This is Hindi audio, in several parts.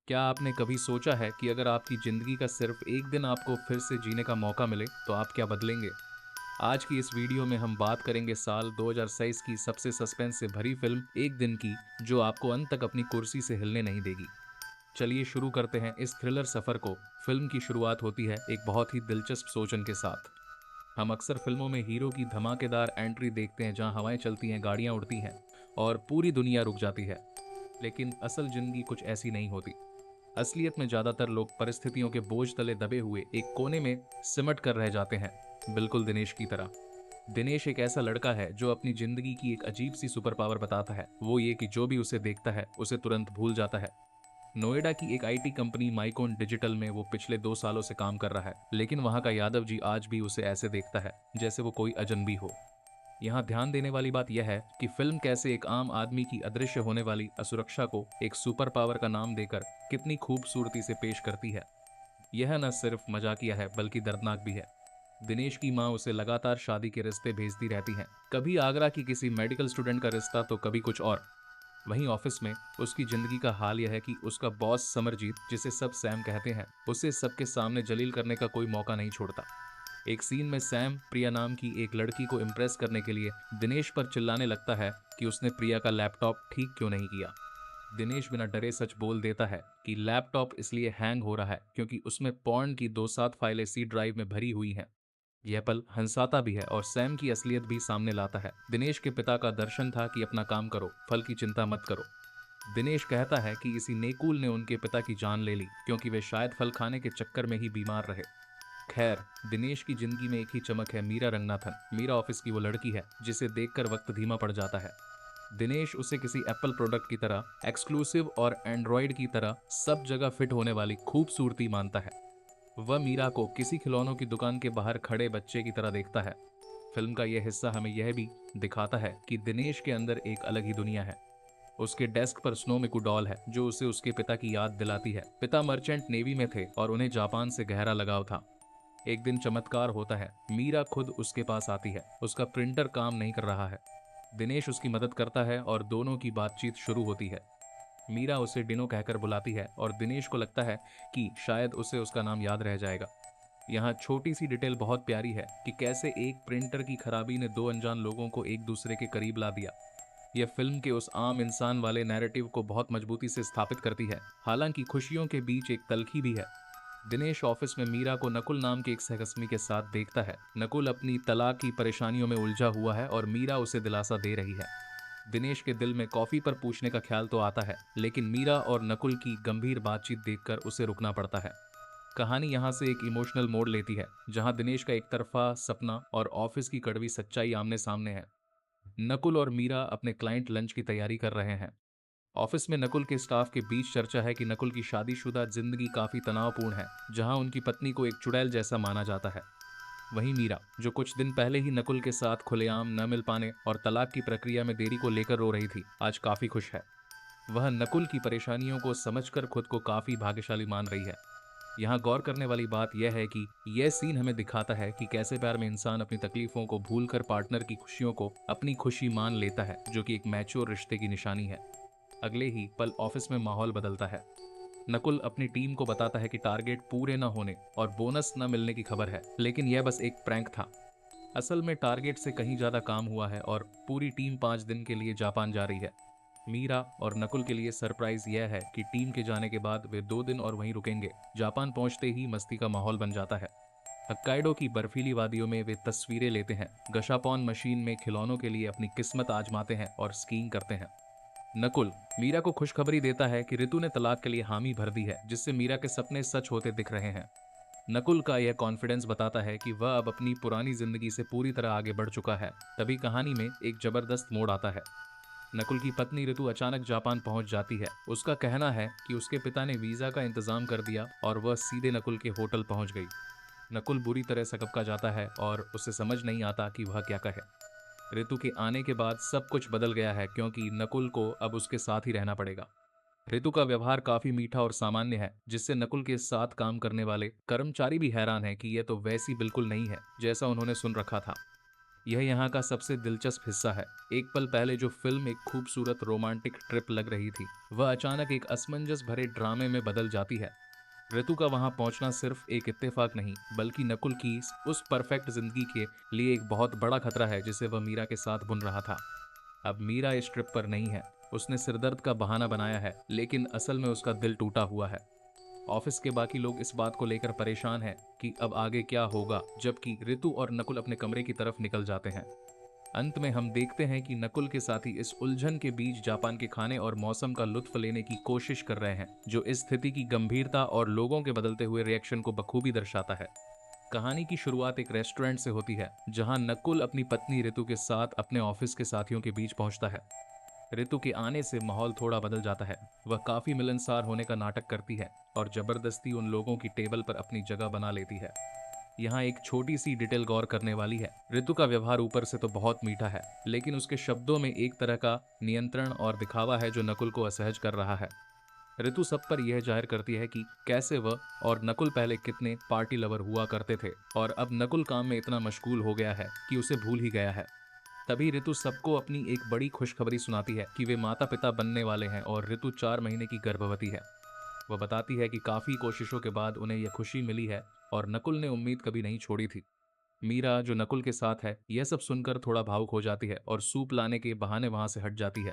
क्या आपने कभी सोचा है कि अगर आपकी जिंदगी का सिर्फ एक दिन आपको फिर से जीने का मौका मिले तो आप क्या बदलेंगे? आज की इस वीडियो में हम बात करेंगे साल 2023 की सबसे सस्पेंस से भरी फिल्म एक दिन की, जो आपको अंत तक अपनी कुर्सी से हिलने नहीं देगी। चलिए शुरू करते हैं इस थ्रिलर सफर को। फिल्म की शुरुआत होती है एक बहुत ही दिलचस्प सोचन के साथ। हम अक्सर फिल्मों में हीरो की धमाकेदार एंट्री देखते हैं, जहां हवाएं चलती हैं, गाड़ियां उड़ती हैं और पूरी दुनिया रुक जाती है। लेकिन असल जिंदगी कुछ ऐसी नहीं होती। असलियत में ज्यादातर लोग परिस्थितियों के बोझ तले दबे हुए एक कोने में सिमट कर रह जाते हैं, बिल्कुल दिनेश की तरह। दिनेश एक ऐसा लड़का है जो अपनी जिंदगी की एक अजीब सी सुपर पावर बताता है, वो ये कि जो भी उसे देखता है उसे तुरंत भूल जाता है। नोएडा की एक आईटी कंपनी माइकोन डिजिटल में वो पिछले 2 सालों से काम कर रहा है, लेकिन वहां का यादव जी आज भी उसे ऐसे देखता है जैसे वो कोई अजनबी हो। यहाँ ध्यान देने वाली बात यह है कि फिल्म कैसे एक आम आदमी की अदृश्य होने वाली असुरक्षा को एक सुपर पावर का नाम देकर कितनी खूबसूरती से पेश करती है। यह न सिर्फ मजाकिया है बल्कि दर्दनाक भी है। दिनेश की माँ उसे लगातार शादी के रिश्ते भेजती रहती हैं, कभी आगरा की किसी मेडिकल स्टूडेंट का रिश्ता तो कभी कुछ और। वहीं ऑफिस में उसकी जिंदगी का हाल यह है कि उसका बॉस समरजीत, जिसे सब सैम कहते हैं, उसे सबके सामने जलील करने का कोई मौका नहीं छोड़ता। एक सीन में सैम प्रिया नाम की एक लड़की को इम्प्रेस करने के लिए दिनेश पर चिल्लाने लगता है कि उसने प्रिया का लैपटॉप ठीक क्यों नहीं किया। दिनेश बिना डरे सच बोल देता है कि लैपटॉप इसलिए हैंग हो रहा है क्योंकि उसमें पॉर्न की 2-7 फाइलें सी ड्राइव में भरी हुई हैं। यह पल हंसाता भी है और सैम की असलियत भी सामने लाता है। दिनेश के पिता का दर्शन था कि अपना काम करो, फल की चिंता मत करो। दिनेश कहता है कि इसी नेकुल ने उनके पिता की जान ले ली क्योंकि वे शायद फल खाने के चक्कर में ही बीमार रहे। खैर, दिनेश की जिंदगी में एक ही चमक है, मीरा रंगनाथन। मीरा ऑफिस की वो लड़की है जिसे देखकर वक्त धीमा पड़ जाता है। दिनेश उसे किसी एप्पल प्रोडक्ट की तरह एक्सक्लूसिव और एंड्रॉयड की तरह सब जगह फिट होने वाली खूबसूरती मानता है। वह मीरा को किसी खिलौनों की दुकान के बाहर खड़े बच्चे की तरह देखता है। फिल्म का यह हिस्सा हमें यह भी दिखाता है कि दिनेश के अंदर एक अलग ही दुनिया है। उसके डेस्क पर स्नो मिकू डॉल है जो उसे उसके पिता की याद दिलाती है। पिता मर्चेंट नेवी में थे और उन्हें जापान से गहरा लगाव था। एक दिन चमत्कार होता है, मीरा खुद उसके पास आती है। उसका प्रिंटर काम नहीं कर रहा है। दिनेश उसकी मदद करता है और दोनों की बातचीत शुरू होती है। मीरा उसे डिनो कहकर बुलाती है और दिनेश को लगता है कि शायद उसे उसका नाम याद रह जाएगा। यहाँ छोटी सी डिटेल बहुत प्यारी है कि कैसे एक प्रिंटर की खराबी ने दो अनजान लोगों को एक दूसरे के करीब ला दिया। यह फिल्म के उस आम इंसान वाले नैरेटिव को बहुत मजबूती से स्थापित करती है। हालांकि खुशियों के बीच एक तल्खी भी है। दिनेश ऑफिस में मीरा को नकुल नाम के एक सहकस्मी के साथ देखता है। नकुल अपनी तलाक की परेशानियों में उलझा हुआ है और मीरा उसे दिलासा दे रही है। दिनेश के दिल में कॉफी पर पूछने का ख्याल तो आता है, लेकिन मीरा और नकुल की गंभीर बातचीत देखकर उसे रुकना पड़ता है। कहानी यहाँ से एक इमोशनल मोड़ लेती है, जहाँ दिनेश का एक तरफा सपना और ऑफिस की कड़वी सच्चाई आमने सामने है। नकुल और मीरा अपने क्लाइंट लंच की तैयारी कर रहे हैं। ऑफिस में नकुल के स्टाफ के बीच चर्चा है कि नकुल की शादीशुदा जिंदगी काफी तनावपूर्ण है, जहां उनकी पत्नी को एक चुड़ैल जैसा माना जाता है। वहीं मीरा, जो कुछ दिन पहले ही नकुल के साथ खुलेआम न मिल पाने और तलाक की प्रक्रिया में देरी को लेकर रो रही थी, आज काफी खुश है। वह नकुल की परेशानियों को समझकर खुद को काफी भाग्यशाली मान रही है। यहाँ गौर करने वाली बात यह है कि यह सीन हमें दिखाता है कि कैसे प्यार में इंसान अपनी तकलीफों को भूलकर पार्टनर की खुशियों को अपनी खुशी मान लेता है, जो कि एक मैच्योर रिश्ते की निशानी है। अगले ही पल ऑफिस में माहौल बदलता है। नकुल अपनी टीम को बताता है कि टारगेट पूरे न होने और बोनस न मिलने की खबर है, लेकिन यह बस एक प्रैंक था। असल में टारगेट से कहीं ज्यादा काम हुआ है और पूरी टीम 5 दिन के लिए जापान जा रही है। मीरा और नकुल के लिए सरप्राइज यह है कि टीम के जाने के बाद वे 2 दिन और वहीं रुकेंगे। जापान पहुंचते ही मस्ती का माहौल बन जाता है। हक्काइडो की बर्फीली वादियों में वे तस्वीरें लेते हैं, गशापॉन मशीन में खिलौनों के लिए अपनी किस्मत आजमाते हैं और स्कीइंग करते हैं। नकुल मीरा को खुशखबरी देता है कि रितु ने तलाक के लिए हामी भर दी है, जिससे मीरा के सपने सच होते दिख रहे हैं। नकुल का यह कॉन्फिडेंस बताता है कि वह अब अपनी पुरानी जिंदगी से पूरी तरह आगे बढ़ चुका है। तभी कहानी में एक जबरदस्त मोड़ आता है। नकुल की पत्नी ऋतु अचानक जापान पहुंच जाती है। उसका कहना है कि उसके पिता ने वीजा का इंतजाम कर दिया और वह सीधे नकुल के होटल पहुंच गई। नकुल बुरी तरह सकपका जाता है और उसे समझ नहीं आता कि वह क्या कहे। ऋतु के आने के बाद सब कुछ बदल गया है क्योंकि नकुल को अब उसके साथ ही रहना पड़ेगा। ऋतु का व्यवहार काफी मीठा और सामान्य है, जिससे नकुल के साथ काम करने वाले कर्मचारी भी हैरान हैं कि यह तो वैसी बिल्कुल नहीं है जैसा उन्होंने सुन रखा था। यह यहाँ का सबसे दिलचस्प हिस्सा है। एक पल पहले जो फिल्म एक खूबसूरत रोमांटिक ट्रिप लग रही थी, वह अचानक एक असमंजस भरे ड्रामे में बदल जाती है। ऋतु का वहां पहुंचना सिर्फ एक इत्तेफाक नहीं, बल्कि नकुल की उस परफेक्ट जिंदगी के लिए एक बहुत बड़ा खतरा है जिसे वह मीरा के साथ बुन रहा था। अब मीरा इस ट्रिप पर नहीं है। उसने सिरदर्द का बहाना बनाया है, लेकिन असल में उसका दिल टूटा हुआ है। ऑफिस के बाकी लोग इस बात को लेकर परेशान हैं कि अब आगे क्या होगा, जबकि ऋतु और नकुल अपने कमरे की तरफ निकल जाते हैं। अंत में हम देखते हैं कि नकुल के साथी इस उलझन के बीच जापान के खाने और मौसम का लुत्फ लेने की कोशिश कर रहे हैं, जो इस स्थिति की गंभीरता और लोगों के बदलते हुए रिएक्शन को बखूबी दर्शाता है। कहानी की शुरुआत एक रेस्टोरेंट से होती है, जहां नकुल अपनी पत्नी ऋतु के साथ अपने ऑफिस के साथियों के बीच पहुंचता है। ऋतु के आने से माहौल थोड़ा बदल जाता है। वह काफी मिलनसार होने का नाटक करती है और जबरदस्ती उन लोगों की टेबल पर अपनी जगह बना लेती है। यहाँ एक छोटी सी डिटेल गौर करने वाली है। ऋतु का व्यवहार ऊपर से तो बहुत मीठा है, लेकिन उसके शब्दों में एक तरह का नियंत्रण और दिखावा है जो नकुल को असहज कर रहा है। ऋतु सब पर यह जाहिर करती है कि कैसे वह और नकुल पहले कितने पार्टी लवर हुआ करते थे, और अब नकुल काम में इतना मशगूल हो गया है कि उसे भूल ही गया है। तभी ऋतु सबको अपनी एक बड़ी खुशखबरी सुनाती है कि वे माता पिता बनने वाले हैं और ऋतु 4 महीने की गर्भवती है। वह बताती है कि काफी कोशिशों के बाद उन्हें यह खुशी मिली है और नकुल ने उम्मीद कभी नहीं छोड़ी थी। मीरा, जो नकुल के साथ है, यह सब सुनकर थोड़ा भावुक हो जाती है और सूप लाने के बहाने वहां से हट जाती है।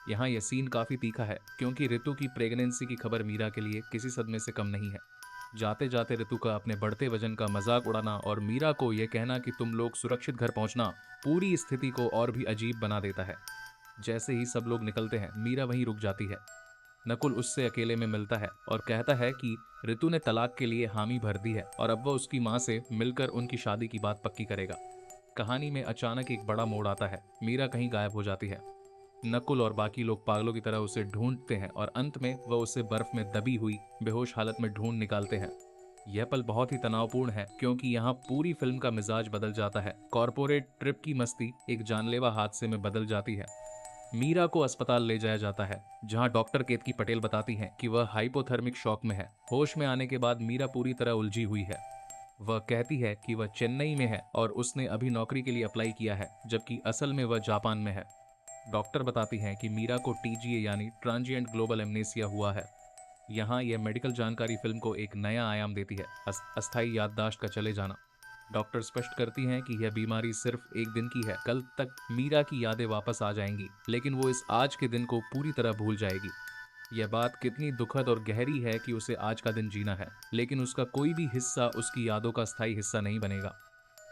यहाँ यह सीन काफी तीखा है, क्योंकि ऋतु की प्रेगनेंसी की खबर मीरा के लिए किसी सदमे से कम नहीं है। जाते जाते ऋतु का अपने बढ़ते वजन का मजाक उड़ाना और मीरा को यह कहना कि तुम लोग सुरक्षित घर पहुंचना, पूरी स्थिति को और भी अजीब बना देता है। जैसे ही सब लोग निकलते हैं, मीरा वहीं रुक जाती है। नकुल उससे अकेले में मिलता है और कहता है कि ऋतु ने तलाक के लिए हामी भर दी है और अब वह उसकी माँ से मिलकर उनकी शादी की बात पक्की करेगा। कहानी में अचानक एक बड़ा मोड़ आता है। मीरा कहीं गायब हो जाती है। नकुल और बाकी लोग पागलों की तरह उसे ढूंढते हैं और अंत में वह उसे बर्फ में दबी हुई बेहोश हालत में ढूंढ निकालते हैं। यह पल बहुत ही तनावपूर्ण है, क्योंकि यहाँ पूरी फिल्म का मिजाज बदल जाता है। कॉर्पोरेट ट्रिप की मस्ती एक जानलेवा हादसे में बदल जाती है। मीरा को अस्पताल ले जाया जाता है, जहां डॉक्टर केतकी पटेल बताती हैं कि वह हाइपोथर्मिक शॉक में है। होश में आने के बाद मीरा पूरी तरह उलझी हुई है। वह कहती है कि वह चेन्नई में है और उसने अभी नौकरी के लिए अप्लाई किया है, जबकि असल में वह जापान में है। डॉक्टर बताती हैं कि मीरा को टीजीए यानी ट्रांजिएंट ग्लोबल एमनेसिया हुआ है। यहाँ यह मेडिकल जानकारी फिल्म को एक नया आयाम देती है, अस्थायी याददाश्त का चले जाना। डॉक्टर स्पष्ट करती हैं कि यह बीमारी सिर्फ एक दिन की है। कल तक मीरा की यादें वापस आ जाएंगी, लेकिन वो इस आज के दिन को पूरी तरह भूल जाएगी। यह बात कितनी दुखद और गहरी है कि उसे आज का दिन जीना है, लेकिन उसका कोई भी हिस्सा उसकी यादों का स्थायी हिस्सा नहीं बनेगा।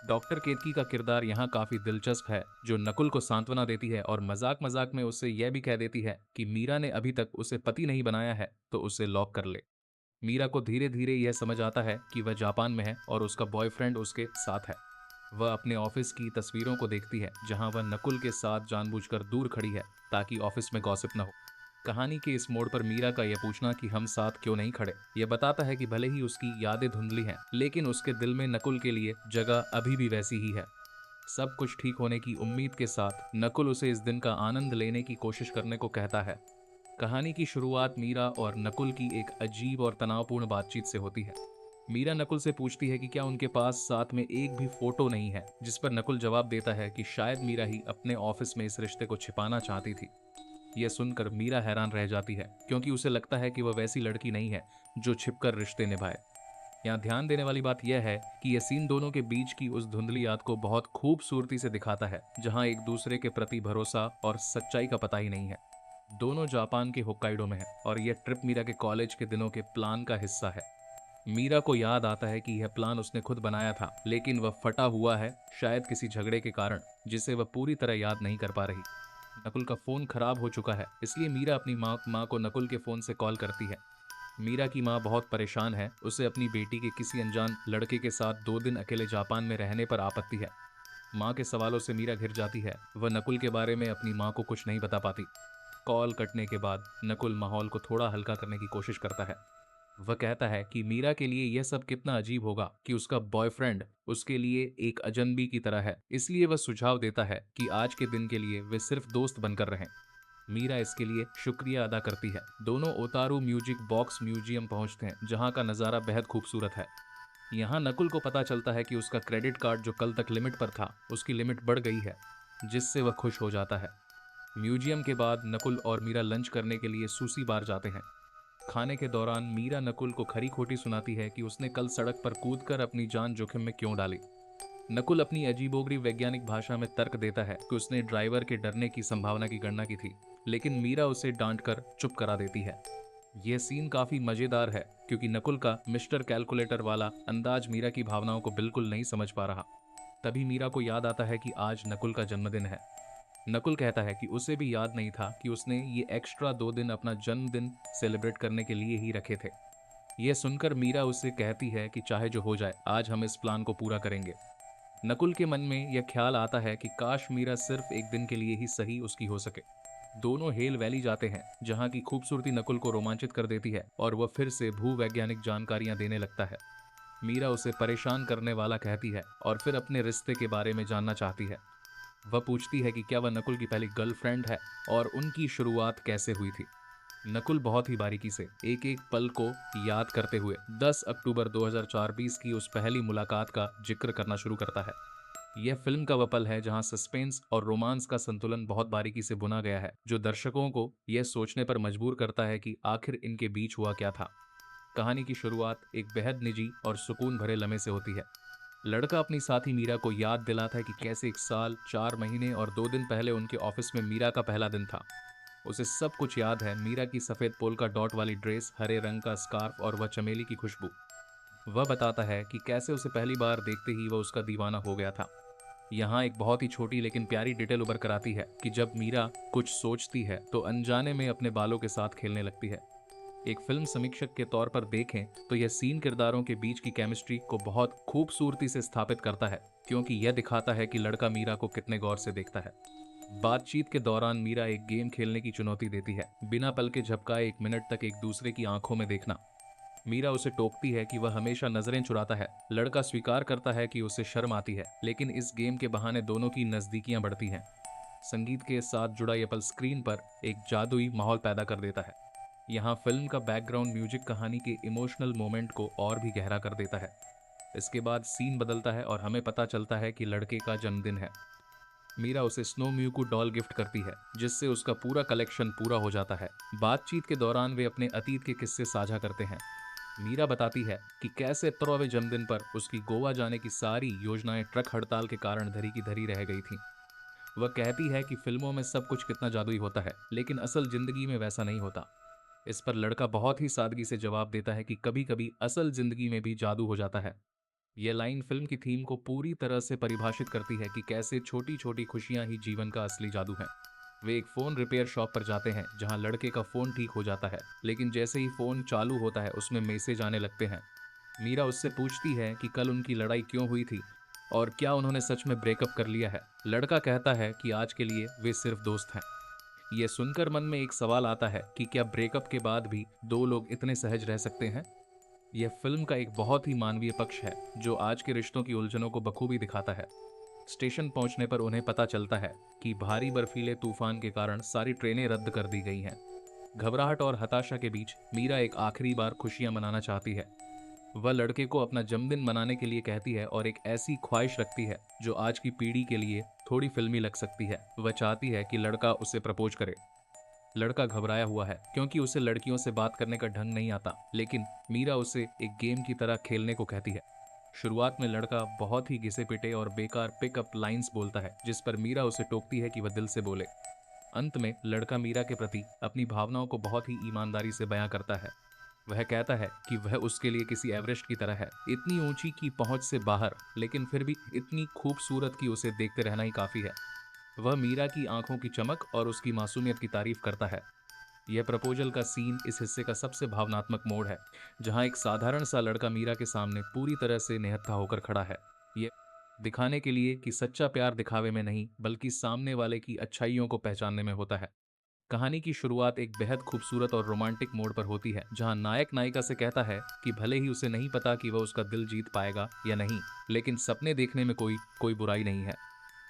डॉक्टर केतकी का किरदार यहाँ काफी दिलचस्प है, जो नकुल को सांत्वना देती है और मजाक मजाक में उससे यह भी कह देती है कि मीरा ने अभी तक उसे पति नहीं बनाया है, तो उसे लॉक कर ले। मीरा को धीरे धीरे यह समझ आता है कि वह जापान में है और उसका बॉयफ्रेंड उसके साथ है। वह अपने ऑफिस की तस्वीरों को देखती है, जहां वह नकुल के साथ जानबूझकर दूर खड़ी है ताकि ऑफिस में गॉसिप न हो। कहानी के इस मोड़ पर मीरा का यह पूछना कि हम साथ क्यों नहीं खड़े, यह बताता है कि भले ही उसकी यादें धुंधली हैं, लेकिन उसके दिल में नकुल के लिए जगह अभी भी वैसी ही है। सब कुछ ठीक होने की उम्मीद के साथ नकुल उसे इस दिन का आनंद लेने की कोशिश करने को कहता है। कहानी की शुरुआत मीरा और नकुल की एक अजीब और तनावपूर्ण बातचीत से होती है। मीरा नकुल से पूछती है कि क्या उनके पास साथ में एक भी फोटो नहीं है, जिस पर नकुल जवाब देता है कि शायद मीरा ही अपने ऑफिस में इस रिश्ते को छिपाना चाहती थी। यह सुनकर मीरा हैरान रह जाती है, क्योंकि उसे लगता है कि वह वैसी लड़की नहीं है जो छिपकर रिश्ते निभाए। यहाँ ध्यान देने वाली बात यह है कि यह सीन दोनों के बीच की उस धुंधली याद को बहुत खूबसूरती से दिखाता है, जहाँ एक दूसरे के प्रति भरोसा और सच्चाई का पता ही नहीं है। दोनों जापान के होक्काइडो में है और यह ट्रिप मीरा के कॉलेज के दिनों के प्लान का हिस्सा है। मीरा को याद आता है कि यह प्लान उसने खुद बनाया था, लेकिन वह फटा हुआ है, शायद किसी झगड़े के कारण, जिसे वह पूरी तरह याद नहीं कर पा रही। नकुल का फोन खराब हो चुका है, इसलिए मीरा अपनी माँ को नकुल के फोन से कॉल करती है। मीरा की माँ बहुत परेशान है। उसे अपनी बेटी के किसी अनजान लड़के के साथ 2 दिन अकेले जापान में रहने पर आपत्ति है। माँ के सवालों से मीरा घिर जाती है। वह नकुल के बारे में अपनी माँ को कुछ नहीं बता पाती। कॉल कटने के बाद नकुल माहौल को थोड़ा हल्का करने की कोशिश करता है। वह कहता है कि मीरा के लिए यह सब कितना अजीब होगा कि उसका बॉयफ्रेंड उसके लिए एक अजनबी की तरह है, इसलिए वह सुझाव देता है कि आज के दिन के लिए वे सिर्फ दोस्त बनकर रहें। मीरा इसके लिए शुक्रिया अदा करती है। दोनों ओतारू म्यूजिक बॉक्स म्यूजियम पहुंचते हैं, जहां का नज़ारा बेहद खूबसूरत है। यहाँ नकुल को पता चलता है कि उसका क्रेडिट कार्ड जो कल तक लिमिट पर था उसकी लिमिट बढ़ गई है, जिससे वह खुश हो जाता है। म्यूजियम के बाद नकुल और मीरा लंच करने के लिए सुशी बार जाते हैं। खाने के दौरान मीरा नकुल को खरी खोटी सुनाती है कि उसने कल सड़क पर कूदकर अपनी जान जोखिम में क्यों डाली। नकुल अपनी अजीबोगरी वैज्ञानिक भाषा में तर्क देता है कि उसने ड्राइवर के डरने की संभावना की गणना की थी, लेकिन मीरा उसे डांटकर चुप करा देती है। यह सीन काफी मजेदार है क्योंकि नकुल का मिस्टर कैलकुलेटर वाला अंदाज मीरा की भावनाओं को बिल्कुल नहीं समझ पा रहा। तभी मीरा को याद आता है कि आज नकुल का जन्मदिन है। नकुल कहता है कि उसे भी याद नहीं था कि उसने ये एक्स्ट्रा 2 दिन अपना जन्मदिन सेलिब्रेट करने के लिए ही रखे थे। यह सुनकर मीरा उससे कहती है कि चाहे जो हो जाए, आज हम इस प्लान को पूरा करेंगे। नकुल के मन में यह ख्याल आता है कि काश मीरा सिर्फ एक दिन के लिए ही सही उसकी हो सके। दोनों हेल वैली जाते हैं, जहां की खूबसूरती नकुल को रोमांचित कर देती है और वह फिर से भूवैज्ञानिक जानकारियां देने लगता है। मीरा उसे परेशान करने वाला कहती है और फिर अपने रिश्ते के बारे में जानना चाहती है। वह पूछती है कि क्या वह नकुल की पहली गर्लफ्रेंड है और उनकी शुरुआत कैसे हुई थी। नकुल बहुत ही बारीकी से एक एक पल को याद करते हुए 10 अक्टूबर 2024 की उस पहली मुलाकात का जिक्र करना शुरू करता है। यह फिल्म का वह पल है जहां सस्पेंस और रोमांस का संतुलन बहुत बारीकी से बुना गया है, जो दर्शकों को यह सोचने पर मजबूर करता है कि आखिर इनके बीच हुआ क्या था। कहानी की शुरुआत एक बेहद निजी और सुकून भरे लम्हे से होती है। लड़का अपनी साथी मीरा को याद दिलाता है कि कैसे 1 साल 4 महीने और 2 दिन पहले उनके ऑफिस में मीरा का पहला दिन था। उसे सब कुछ याद है, मीरा की सफेद पोल्का डॉट वाली ड्रेस, हरे रंग का स्कार्फ और वह चमेली की खुशबू। वह बताता है कि कैसे उसे पहली बार देखते ही वह उसका दीवाना हो गया था। यहाँ एक बहुत ही छोटी लेकिन प्यारी डिटेल उभर कर आती है कि जब मीरा कुछ सोचती है तो अनजाने में अपने बालों के साथ खेलने लगती है। एक फिल्म समीक्षक के तौर पर देखें तो यह सीन किरदारों के बीच की केमिस्ट्री को बहुत खूबसूरती से स्थापित करता है, क्योंकि यह दिखाता है कि लड़का मीरा को कितने गौर से देखता है। बातचीत के दौरान मीरा एक गेम खेलने की चुनौती देती है, बिना पल के झपकाए 1 मिनट तक एक दूसरे की आंखों में देखना। मीरा उसे टोकती है कि वह हमेशा नजरें चुराता है। लड़का स्वीकार करता है कि उसे शर्म आती है, लेकिन इस गेम के बहाने दोनों की नजदीकियां बढ़ती हैं। संगीत के साथ जुड़ा यह पल स्क्रीन पर एक जादुई माहौल पैदा कर देता है। यहाँ फिल्म का बैकग्राउंड म्यूजिक कहानी के इमोशनल मोमेंट को और भी गहरा कर देता है। इसके बाद सीन बदलता है और हमें पता चलता है कि लड़के का जन्मदिन है। मीरा उसे स्नो म्यूकू डॉल गिफ्ट करती है, जिससे उसका पूरा कलेक्शन पूरा हो जाता है। बातचीत के दौरान वे अपने अतीत के किस्से साझा करते हैं। मीरा बताती है कि कैसे 17वें जन्मदिन पर उसकी गोवा जाने की सारी योजनाएं ट्रक हड़ताल के कारण धरी की धरी रह गई थीं। वह कहती है कि फिल्मों में सब कुछ कितना जादुई होता है, लेकिन असल जिंदगी में वैसा नहीं होता। इस पर लड़का बहुत ही सादगी से जवाब देता है कि कभी कभी असल जिंदगी में भी जादू हो जाता है। यह लाइन फिल्म की थीम को पूरी तरह से परिभाषित करती है कि कैसे छोटी छोटी खुशियां ही जीवन का असली जादू है। वे एक फोन रिपेयर शॉप पर जाते हैं, जहां लड़के का फोन ठीक हो जाता है, लेकिन जैसे ही फोन चालू होता है उसमें मैसेज आने लगते हैं। मीरा उससे पूछती है कि कल उनकी लड़ाई क्यों हुई थी और क्या उन्होंने सच में ब्रेकअप कर लिया है। लड़का कहता है कि आज के लिए वे सिर्फ दोस्त हैं। यह सुनकर मन में एक सवाल आता है कि क्या ब्रेकअप के बाद भी दो लोग इतने सहज रह सकते हैं। यह फिल्म का एक बहुत ही मानवीय पक्ष है, जो आज के रिश्तों की उलझनों को बखूबी दिखाता है। स्टेशन पहुंचने पर उन्हें पता चलता है कि भारी बर्फीले तूफान के कारण सारी ट्रेनें रद्द कर दी गई हैं। घबराहट और हताशा के बीच मीरा एक आखिरी बार खुशियां मनाना चाहती है। वह लड़के को अपना जन्मदिन मनाने के लिए कहती है और एक ऐसी ख्वाहिश रखती है जो आज की पीढ़ी के लिए थोड़ी फिल्मी लग सकती है। वह चाहती है कि लड़का उसे प्रपोज करे। लड़का घबराया हुआ है क्योंकि उसे लड़कियों से बात करने का ढंग नहीं आता, लेकिन मीरा उसे एक गेम की तरह खेलने को कहती है। शुरुआत में लड़का बहुत ही घिसे पिटे और बेकार पिकअप लाइंस बोलता है, जिस पर मीरा उसे टोकती है कि वह दिल से बोले। अंत में लड़का मीरा के प्रति अपनी भावनाओं को बहुत ही ईमानदारी से बयां करता है। वह कहता है कि वह उसके लिए किसी एवरेस्ट की तरह है, इतनी ऊंची की पहुंच से बाहर, लेकिन फिर भी इतनी खूबसूरत कि उसे देखते रहना ही काफी है। वह मीरा की आंखों की चमक और उसकी मासूमियत की तारीफ करता है। यह प्रपोजल का सीन इस हिस्से का सबसे भावनात्मक मोड़ है, जहां एक साधारण सा लड़का मीरा के सामने पूरी तरह से निहत्था होकर खड़ा है। यह दिखाने के लिए कि सच्चा प्यार दिखावे में नहीं, बल्कि सामने वाले की अच्छाइयों को पहचानने में होता है। कहानी की शुरुआत एक बेहद खूबसूरत और रोमांटिक मोड़ पर होती है, जहां नायक नायिका से कहता है कि भले ही उसे नहीं पता कि वह उसका दिल जीत पाएगा या नहीं, लेकिन सपने देखने में कोई कोई बुराई नहीं है।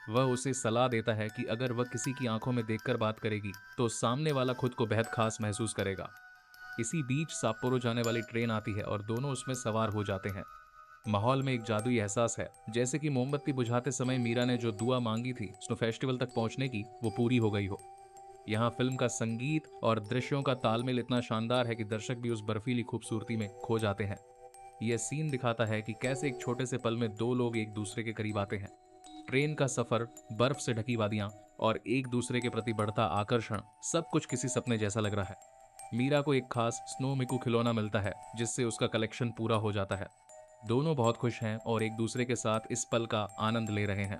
वह उसे सलाह देता है कि अगर वह किसी की आंखों में देखकर बात करेगी तो सामने वाला खुद को बेहद खास महसूस करेगा। इसी बीच साप्पोरो जाने वाली ट्रेन आती है और दोनों उसमें सवार हो जाते हैं। माहौल में एक जादुई एहसास है, जैसे कि मोमबत्ती बुझाते समय मीरा ने जो दुआ मांगी थी स्नो फेस्टिवल तक पहुंचने की, वो पूरी हो गई हो। यहाँ फिल्म का संगीत और दृश्यों का तालमेल इतना शानदार है कि दर्शक भी उस बर्फीली खूबसूरती में खो जाते हैं। यह सीन दिखाता है कि कैसे एक छोटे से पल में दो लोग एक दूसरे के करीब आते हैं। ट्रेन का सफर, बर्फ से ढकी वादियां और एक दूसरे के प्रति बढ़ता आकर्षण, सब कुछ किसी सपने जैसा लग रहा है। मीरा को एक खास स्नो मिकू खिलौना मिलता है जिससे उसका कलेक्शन पूरा हो जाता है। दोनों बहुत खुश हैं और एक दूसरे के साथ इस पल का आनंद ले रहे हैं।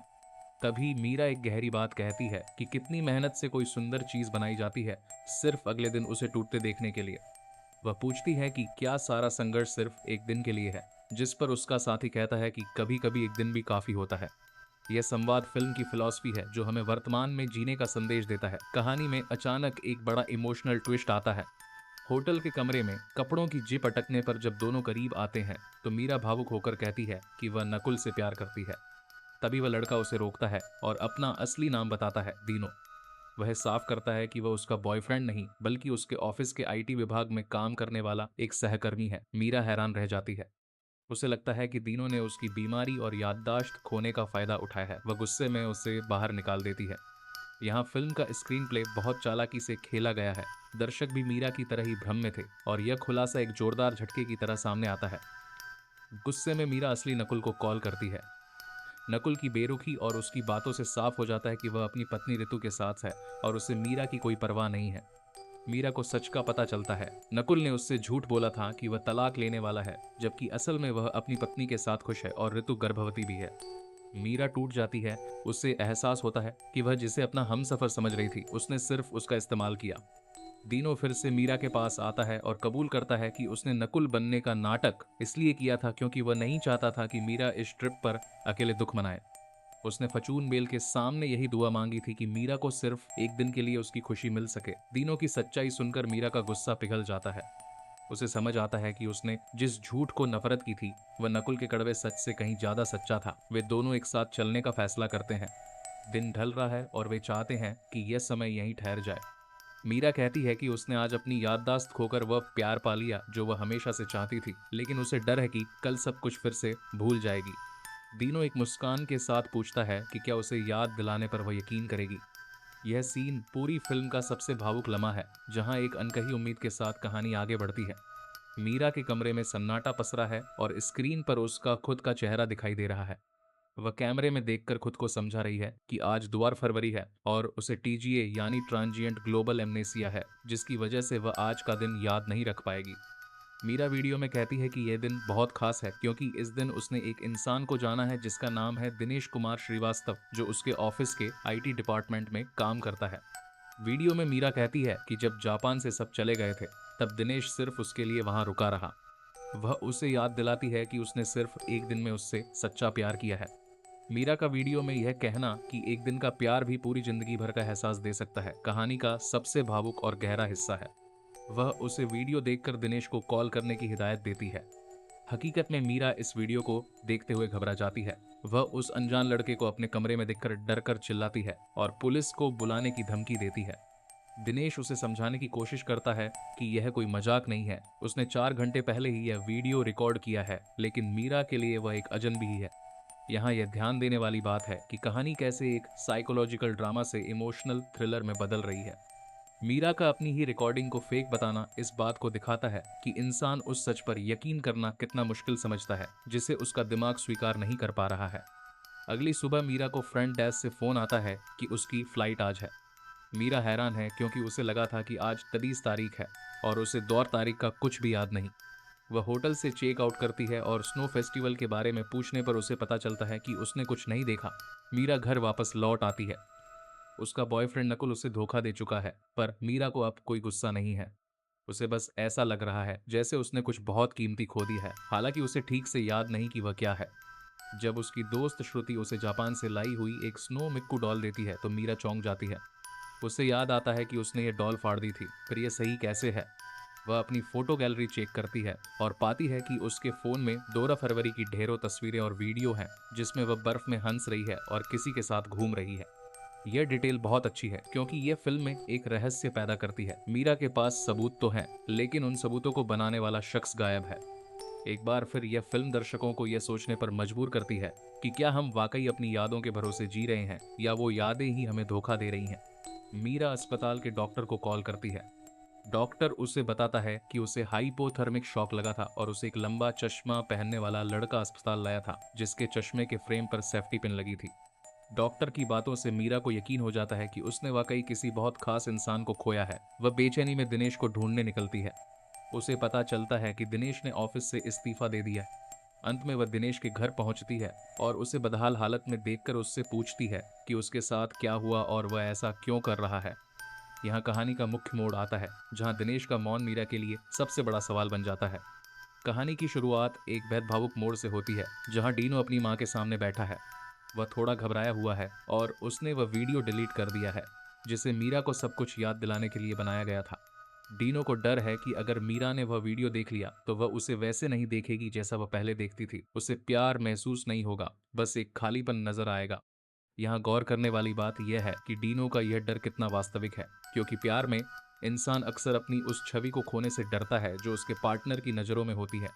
तभी मीरा एक गहरी बात कहती है कि कितनी मेहनत से कोई सुंदर चीज बनाई जाती है, सिर्फ अगले दिन उसे टूटते देखने के लिए। वह पूछती है कि क्या सारा संघर्ष सिर्फ एक दिन के लिए है, जिस पर उसका साथी कहता है कि कभी कभी एक दिन भी काफी होता है। यह संवाद फिल्म की फिलॉसफी है जो हमें वर्तमान में जीने का संदेश देता है। कहानी में अचानक एक बड़ा इमोशनल ट्विस्ट आता है। होटल के कमरे में कपड़ों की जिप अटकने पर जब दोनों करीब आते हैं तो मीरा भावुक होकर कहती है कि वह नकुल से प्यार करती है। तभी वह लड़का उसे रोकता है और अपना असली नाम बताता है, दीनो। वह साफ करता है कि वह उसका बॉयफ्रेंड नहीं बल्कि उसके ऑफिस के आईटी विभाग में काम करने वाला एक सहकर्मी है। मीरा हैरान रह जाती है। उसे लगता है कि दीनो ने उसकी बीमारी और याददाश्त खोने का फायदा उठाया है। वह गुस्से में उसे बाहर निकाल देती है। यहाँ फिल्म का स्क्रीन प्ले बहुत चालाकी से खेला गया है। दर्शक भी मीरा की तरह ही भ्रम में थे और यह खुलासा एक जोरदार झटके की तरह सामने आता है। गुस्से में मीरा असली नकुल को कॉल करती है। नकुल की बेरुखी और उसकी बातों से साफ हो जाता है कि वह अपनी पत्नी ऋतु के साथ है और उसे मीरा की कोई परवाह नहीं है। मीरा को सच का पता चलता है, नकुल ने उससे झूठ बोला था कि वह तलाक लेने वाला है, जबकि असल में वह अपनी पत्नी के साथ खुश है और ऋतु गर्भवती भी है। मीरा टूट जाती है। उसे एहसास होता है कि वह जिसे अपना हमसफर समझ रही थी उसने सिर्फ उसका इस्तेमाल किया। दीनो फिर से मीरा के पास आता है और कबूल करता है कि उसने नकुल बनने का नाटक इसलिए किया था क्योंकि वह नहीं चाहता था कि मीरा इस ट्रिप पर अकेले दुख मनाए। उसने फचून बेल के सामने यही दुआ मांगी थी कि मीरा को सिर्फ एक दिन के लिए उसकी खुशी मिल सके। दीनो की सच्चाई सुनकर मीरा का गुस्सा पिघल जाता है। उसे समझ आता है कि उसने जिस झूठ को नफरत की थी वह नकुल के कड़वे सच से कहीं ज्यादा सच्चा था। वे दोनों एक साथ चलने का फैसला करते हैं। दिन ढल रहा है और वे चाहते हैं कि यह समय यहीं ठहर जाए। मीरा कहती है कि उसने आज अपनी याददाश्त खोकर वह प्यार पा लिया जो वह हमेशा से चाहती थी, लेकिन उसे डर है कि कल सब कुछ फिर से भूल जाएगी। दीनो एक मुस्कान के साथ पूछता है कि क्या उसे याद दिलाने पर वह यकीन करेगी। यह सीन पूरी फिल्म का सबसे भावुक लम्हा है, जहां एक अनकही उम्मीद के साथ कहानी आगे बढ़ती है। मीरा के कमरे में सन्नाटा पसरा है और स्क्रीन पर उसका खुद का चेहरा दिखाई दे रहा है। वह कैमरे में देखकर खुद को समझा रही है कि आज 2 फरवरी है और उसे टीजीए यानी ट्रांजिएंट ग्लोबल एमनेसिया है, जिसकी वजह से वह आज का दिन याद नहीं रख पाएगी। मीरा वीडियो में कहती है कि यह दिन बहुत खास है क्योंकि इस दिन उसने एक इंसान को जाना है जिसका नाम है दिनेश कुमार श्रीवास्तव, जो उसके ऑफिस के आईटी डिपार्टमेंट में काम करता है। वीडियो में मीरा कहती है कि जब जापान से सब चले गए थे तब दिनेश सिर्फ उसके लिए वहां रुका रहा। वह उसे याद दिलाती है कि उसने सिर्फ एक दिन में उससे सच्चा प्यार किया है। मीरा का वीडियो में यह कहना कि एक दिन का प्यार भी पूरी जिंदगी भर का एहसास दे सकता है, कहानी का सबसे भावुक और गहरा हिस्सा है। वह उसे वीडियो देखकर दिनेश को कॉल करने की हिदायत देती है। हकीकत में मीरा इस वीडियो को देखते हुए घबरा जाती है। वह उस अनजान लड़के को अपने कमरे में देखकर डर कर चिल्लाती है और पुलिस को बुलाने की धमकी देती है। दिनेश उसे समझाने की कोशिश करता है कि यह कोई मजाक नहीं है, उसने 4 घंटे पहले ही यह वीडियो रिकॉर्ड किया है, लेकिन मीरा के लिए वह एक अजनबी ही है। यहाँ यह ध्यान देने वाली बात है कि कहानी कैसे एक साइकोलॉजिकल ड्रामा से इमोशनल थ्रिलर में बदल रही है। मीरा का अपनी ही रिकॉर्डिंग को फेक बताना इस बात को दिखाता है कि इंसान उस सच पर यकीन करना कितना मुश्किल समझता है जिसे उसका दिमाग स्वीकार नहीं कर पा रहा है। अगली सुबह मीरा को फ्रंट डेस्क से फोन आता है कि उसकी फ्लाइट आज है। मीरा हैरान है क्योंकि उसे लगा था कि आज 30 तारीख है और उसे दौर तारीख का कुछ भी याद नहीं। वह होटल से चेक आउट करती है और स्नो फेस्टिवल के बारे में पूछने पर उसे पता चलता है कि उसने कुछ नहीं देखा। मीरा घर वापस लौट आती है। उसका बॉयफ्रेंड नकुल उसे धोखा दे चुका है, पर मीरा को अब कोई गुस्सा नहीं है। उसे बस ऐसा लग रहा है जैसे उसने कुछ बहुत कीमती खो दिया है, हालांकि उसे ठीक से याद नहीं कि वह क्या है। जब उसकी दोस्त श्रुति उसे जापान से लाई हुई एक स्नो मिक्कू डॉल देती है तो मीरा चौंक जाती है। उसे याद आता है कि उसने ये डॉल फाड़ दी थी, फिर यह सही कैसे है। वह अपनी फोटो गैलरी चेक करती है और पाती है कि उसके फोन में 2 फरवरी की ढेरों तस्वीरें और वीडियो हैं जिसमें वह बर्फ में हंस रही है और किसी के साथ घूम रही है। यह डिटेल बहुत अच्छी है क्योंकि यह फिल्म में एक रहस्य पैदा करती है। मीरा के पास सबूत तो हैं, लेकिन उन सबूतों को बनाने वाला शख्स गायब है। एक बार फिर यह फिल्म दर्शकों को यह सोचने पर मजबूर करती है कि क्या हम वाकई अपनी यादों के भरोसे जी रहे हैं या वो यादें ही हमें धोखा दे रही हैं। मीरा अस्पताल के डॉक्टर को कॉल करती है। डॉक्टर उसे बताता है कि उसे हाइपोथर्मिक शॉक लगा था और उसे एक लंबा चश्मा पहनने वाला लड़का अस्पताल लाया था जिसके चश्मे के फ्रेम पर सेफ्टी पिन लगी थी। डॉक्टर की बातों से मीरा को यकीन हो जाता है कि उसने वाकई किसी बहुत खास इंसान को खोया है। वह बेचैनी में दिनेश को ढूंढने निकलती है। उसे पता चलता है कि दिनेश ने ऑफिस से इस्तीफा दे दिया है। अंत में वह दिनेश के घर पहुंचती है और उसे बदहाल हालत में देखकर उससे पूछती है कि उसके साथ क्या हुआ और वह ऐसा क्यों कर रहा है। यहाँ कहानी का मुख्य मोड़ आता है जहाँ दिनेश का मौन मीरा के लिए सबसे बड़ा सवाल बन जाता है। कहानी की शुरुआत एक बेहद भावुक मोड़ से होती है जहाँ डीनो अपनी माँ के सामने बैठा है। वह थोड़ा घबराया हुआ है और उसने वह वीडियो डिलीट कर दिया है जिसे मीरा को सब कुछ याद दिलाने के लिए बनाया गया था। डीनो को डर है कि अगर मीरा ने वह वीडियो देख लिया तो वह उसे वैसे नहीं देखेगी जैसा वह पहले देखती थी। उसे प्यार महसूस नहीं होगा, बस एक खालीपन नजर आएगा। यहाँ गौर करने वाली बात यह है कि डीनो का यह डर कितना वास्तविक है, क्योंकि प्यार में इंसान अक्सर अपनी उस छवि को खोने से डरता है जो उसके पार्टनर की नज़रों में होती है।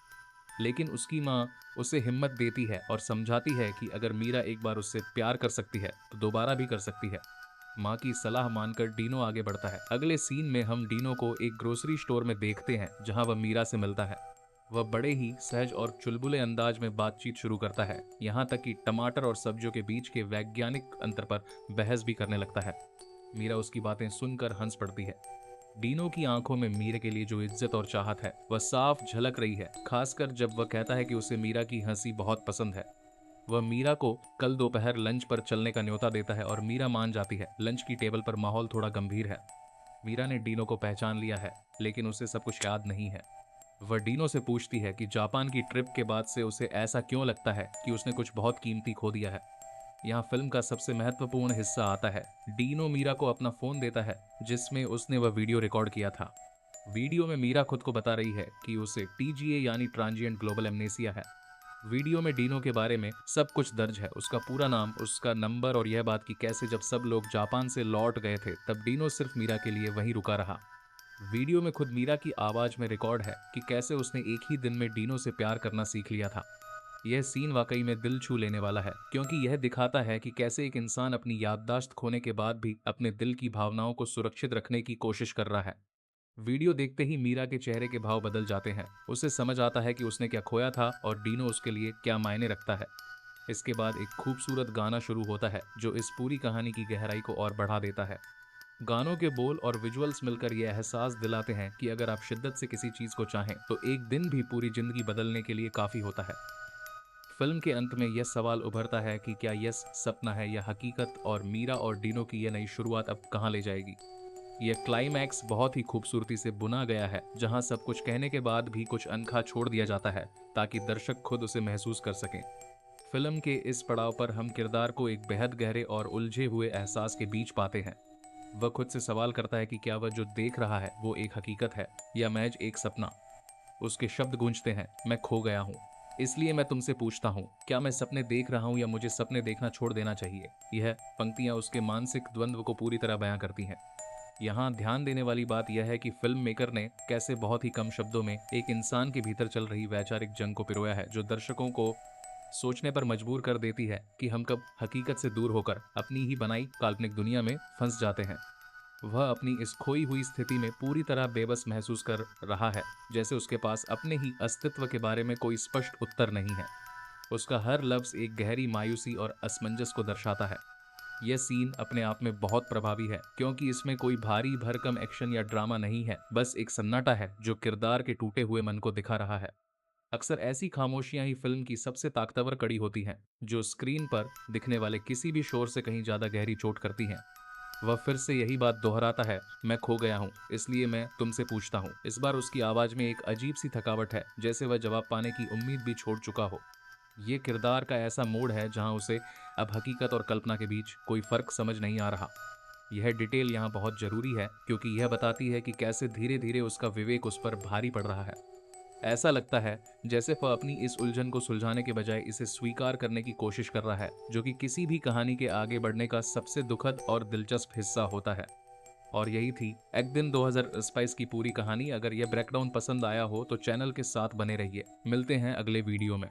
लेकिन उसकी माँ उसे हिम्मत देती है और समझाती है कि अगर मीरा एक बार उससे प्यार कर सकती है तो दोबारा भी कर सकती है। माँ की सलाह मानकर डीनो आगे बढ़ता है। अगले सीन में हम डीनो को एक ग्रोसरी स्टोर में देखते हैं जहाँ वह मीरा से मिलता है। वह बड़े ही सहज और चुलबुले अंदाज में बातचीत शुरू करता है, यहाँ तक कि टमाटर और सब्जियों के बीच के वैज्ञानिक अंतर पर बहस भी करने लगता है। मीरा उसकी बातें सुनकर हंस पड़ती है। डीनो की आंखों में मीरा के लिए जो इज्जत और चाहत है वह साफ झलक रही है, खासकर जब वह कहता है कि उसे मीरा की हंसी बहुत पसंद है। वह मीरा को कल दोपहर लंच पर चलने का न्योता देता है और मीरा मान जाती है। लंच की टेबल पर माहौल थोड़ा गंभीर है। मीरा ने डीनो को पहचान लिया है, लेकिन उसे सब कुछ याद नहीं है। वह डीनो से पूछती है कि जापान की ट्रिप के बाद से उसे ऐसा क्यों लगता है कि उसने कुछ बहुत कीमती खो दिया है। यहाँ फिल्म का सबसे महत्वपूर्ण हिस्सा आता है। डीनो मीरा को अपना फोन देता है जिसमें उसने वह वीडियो रिकॉर्ड किया था। वीडियो में मीरा खुद को बता रही है कि उसे टीजीए यानी ट्रांजिएंट ग्लोबल एमनेसिया है। वीडियो में डीनो के बारे में सब कुछ दर्ज है, उसका पूरा नाम, उसका नंबर और यह बात कि कैसे जब सब लोग जापान से लौट गए थे तब डीनो सिर्फ मीरा के लिए वहीं रुका रहा। वीडियो में खुद मीरा की आवाज में रिकॉर्ड है कि कैसे उसने एक ही दिन में डीनो से प्यार करना सीख लिया था। यह सीन वाकई में दिल छू लेने वाला है, क्योंकि यह दिखाता है कि कैसे एक इंसान अपनी याददाश्त खोने के बाद भी अपने दिल की भावनाओं को सुरक्षित रखने की कोशिश कर रहा है। वीडियो देखते ही मीरा के चेहरे के भाव बदल जाते हैं। उसे समझ आता है कि उसने क्या खोया था और डीनो उसके लिए क्या मायने रखता है। इसके बाद एक खूबसूरत गाना शुरू होता है जो इस पूरी कहानी की गहराई को और बढ़ा देता है। गानों के बोल और विजुअल्स मिलकर यह एहसास दिलाते हैं कि अगर आप शिद्दत से किसी चीज को चाहें तो एक दिन भी पूरी जिंदगी बदलने के लिए काफी होता है। फिल्म के अंत में यह सवाल उभरता है कि क्या यह सपना है या हकीकत, और मीरा और डीनो की यह नई शुरुआत अब कहाँ ले जाएगी। यह क्लाइमैक्स बहुत ही खूबसूरती से बुना गया है, जहां सब कुछ कहने के बाद भी कुछ अनकहा छोड़ दिया जाता है ताकि दर्शक खुद उसे महसूस कर सकें। फिल्म के इस पड़ाव पर हम किरदार को एक बेहद गहरे और उलझे हुए एहसास के बीच पाते हैं। वह खुद से सवाल करता है कि क्या वह जो देख रहा है वो एक हकीकत है या महज एक सपना। उसके शब्द गूंजते हैं, मैं खो गया हूँ, इसलिए मैं तुमसे पूछता हूँ, क्या मैं सपने देख रहा हूँ या मुझे सपने देखना छोड़ देना चाहिए। यह पंक्तियां उसके मानसिक द्वंद्व को पूरी तरह बयां करती हैं। यहाँ ध्यान देने वाली बात यह है कि फिल्म मेकर ने कैसे बहुत ही कम शब्दों में एक इंसान के भीतर चल रही वैचारिक जंग को पिरोया है, जो दर्शकों को सोचने पर मजबूर कर देती है कि हम कब हकीकत से दूर होकर अपनी ही बनाई काल्पनिक दुनिया में फंस जाते हैं। वह अपनी इस खोई हुई स्थिति में पूरी तरह बेबस महसूस कर रहा है, जैसे उसके पास अपने ही अस्तित्व के बारे में कोई स्पष्ट उत्तर नहीं है। उसका हर लफ्ज एक गहरी मायूसी और असमंजस को दर्शाता है। यह सीन अपने आप में बहुत प्रभावी है, क्योंकि इसमें कोई भारी भरकम एक्शन या ड्रामा नहीं है, बस एक सन्नाटा है जो किरदार के टूटे हुए मन को दिखा रहा है। अक्सर ऐसी खामोशियां ही फिल्म की सबसे ताकतवर कड़ी होती हैं, जो स्क्रीन पर दिखने वाले किसी भी शोर से कहीं ज्यादा गहरी चोट करती हैं। वह फिर से यही बात दोहराता है, मैं खो गया हूँ, इसलिए मैं तुमसे पूछता हूँ। इस बार उसकी आवाज में एक अजीब सी थकावट है, जैसे वह जवाब पाने की उम्मीद भी छोड़ चुका हो। ये किरदार का ऐसा मोड़ है जहां उसे अब हकीकत और कल्पना के बीच कोई फर्क समझ नहीं आ रहा। यह डिटेल यहाँ बहुत जरूरी है, क्योंकि यह बताती है कि कैसे धीरे धीरे उसका विवेक उस पर भारी पड़ रहा है। ऐसा लगता है जैसे वह अपनी इस उलझन को सुलझाने के बजाय इसे स्वीकार करने की कोशिश कर रहा है, जो कि किसी भी कहानी के आगे बढ़ने का सबसे दुखद और दिलचस्प हिस्सा होता है। और यही थी एक दिन 2022 की पूरी कहानी। अगर यह ब्रेकडाउन पसंद आया हो तो चैनल के साथ बने रहिए। मिलते हैं अगले वीडियो में।